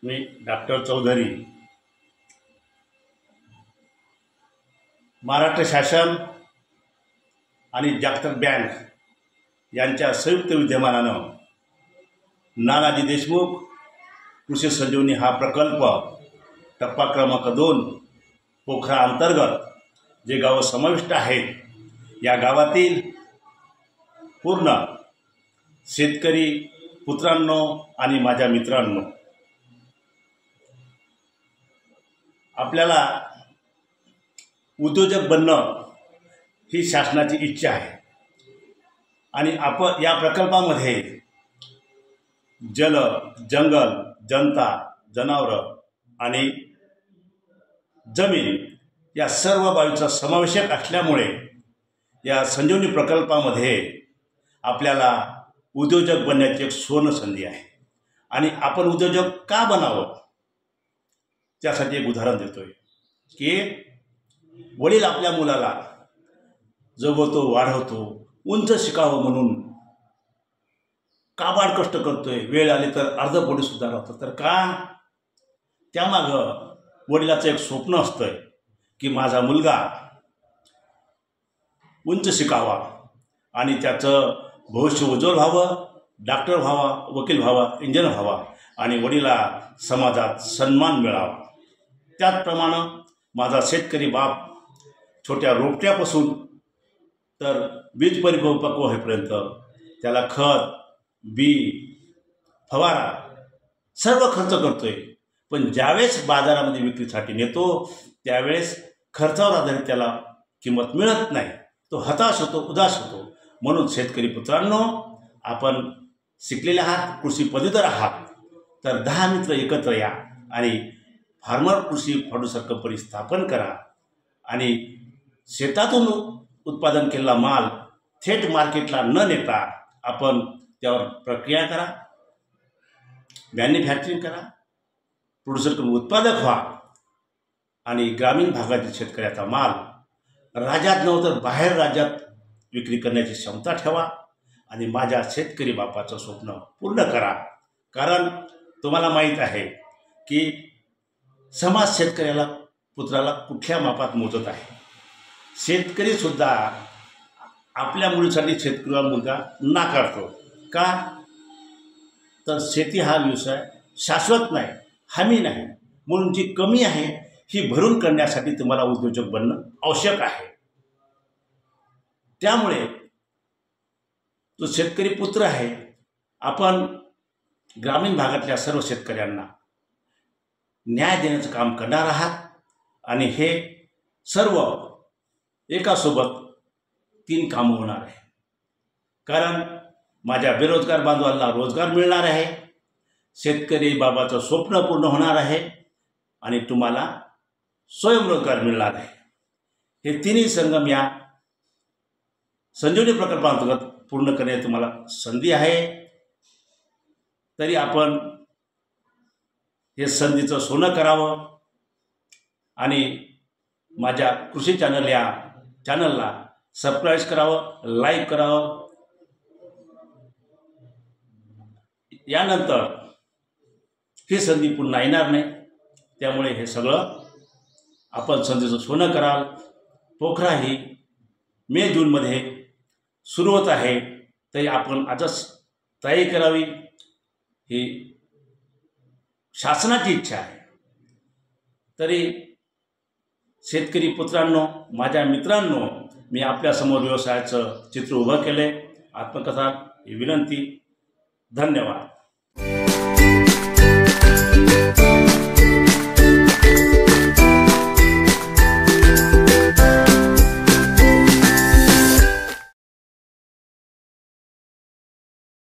मी doctor Chaudhari, Maharashtra शासन आणि जागतिक बँक यांच्या संयुक्त विद्यमानानं नानाजी देशमुख कृषी संजीवनी हा प्रकल्प टप्पा क्रमांक 2 पोखरा अंतर्गत जे गावं समाविष्ट आहेत, या गावातील पूर्ण शेतकरी पुत्रांनो आणि माझ्या मित्रांनो, आपल्याला उद्योजक बनणं ही शासनाची इच्छा आहे आणि आपण या प्रकल्पामध्ये जल, जंगल, जनता, जनावरं आणि जमीन या सर्व बाबींचा समावेशक असल्यामुळे या संजीवनी प्रकल्पामध्ये आपल्याला उद्योजक बनण्याची एक सुवर्ण संधी आहे. आणि आपण उद्योजक का बनावं त्यासाठी एक उदाहरण देतोय की वडील आपल्या मुलाला जगवतो, वाढवतो, उंच शिकावं म्हणून काबाड कष्ट करतोय, वेळ आली तर अर्धपोटी सुद्धा राहतो. तर का? त्यामागं वडिलाचं एक स्वप्न असतंय की माझा मुलगा उंच शिकावा आणि त्याचं भविष्य उज्ज्वल व्हावं, डॉक्टर व्हावा, वकील व्हावा, इंजिनियर व्हावा आणि वडिला समाजात सन्मान मिळावा. त्याचप्रमाणे माझा शेतकरी बाप छोट्या रोपट्यापासून तर बीज परिपक्व होईपर्यंत त्याला खत, बी, फवारा सर्व खर्च करतोय. पण ज्यावेळेस बाजारामध्ये विक्रीसाठी नेतो त्यावेळेस खर्चावर आधारित त्याला किंमत मिळत नाही. तो हताश होतो, उदास होतो. म्हणून शेतकरी पुत्रांनो, आपण शिकलेले आहात, कृषी पदवीधर आहात, तर 10 मित्र एकत्र या आणि फार्मर कृषी प्रोड्युसर कंपनी स्थापन करा आणि शेतातून उत्पादन केलेला माल थेट मार्केटला न नेता आपण त्यावर प्रक्रिया करा, मॅन्युफॅक्चरिंग करा, प्रोड्युसर करून उत्पादक व्हा आणि ग्रामीण भागातील शेतकऱ्याचा माल राज्यात नव्हे तर बाहेर राज्यात विक्री करण्याची क्षमता ठेवा आणि माझ्या शेतकरी बापाचं स्वप्न पूर्ण करा. कारण तुम्हाला माहीत आहे की समाज शेतकऱ्याला, पुत्राला कुठल्या मापात मोजत आहे. शेतकरीसुद्धा आपल्या मुलीसाठी शेतकरी मुलगा नाकारतो. का? तर शेती हा व्यवसाय शाश्वत नाही, हमी नाही. म्हणून जी कमी आहे ही भरून करण्यासाठी तुम्हाला उद्योजक बनणं आवश्यक आहे. त्यामुळे जो शेतकरी पुत्र आहे, आपण ग्रामीण भागातल्या सर्व शेतकऱ्यांना न्याय देण्याचं काम करणार आहात आणि हे सर्व एकासोबत 3 कामं होणार आहे. कारण माझ्या बेरोजगार बांधवांना रोजगार मिळणार आहे, शेतकरी बाबाचं स्वप्न पूर्ण होणार आहे आणि तुम्हाला स्वयंरोजगार मिळणार आहे. हे 3ही संगम या संजीवनी प्रकल्पांतर्गत पूर्ण करण्याची तुम्हाला संधी आहे. तरी आपण हे संधीचं सोनं करावं आणि माझ्या कृषी चॅनल या चॅनलला सबस्क्राईब करावं, लाईक करावं. यानंतर ही संधी पुन्हा येणार नाही. त्यामुळे हे सगळं आपण संधीचं सोनं कराल. पोखरा ही मे जूनमध्ये सुरू होत आहे, तरी आपण आजच तयारी करावी ही शासनाची इच्छा आहे. तरी शेतकरी पुत्रांनो, माझ्या मित्रांनो, मी आपल्यासमोर व्यवसायाचं चित्र उभं केलं आहे. आत्मकथा ही विनंती. धन्यवाद.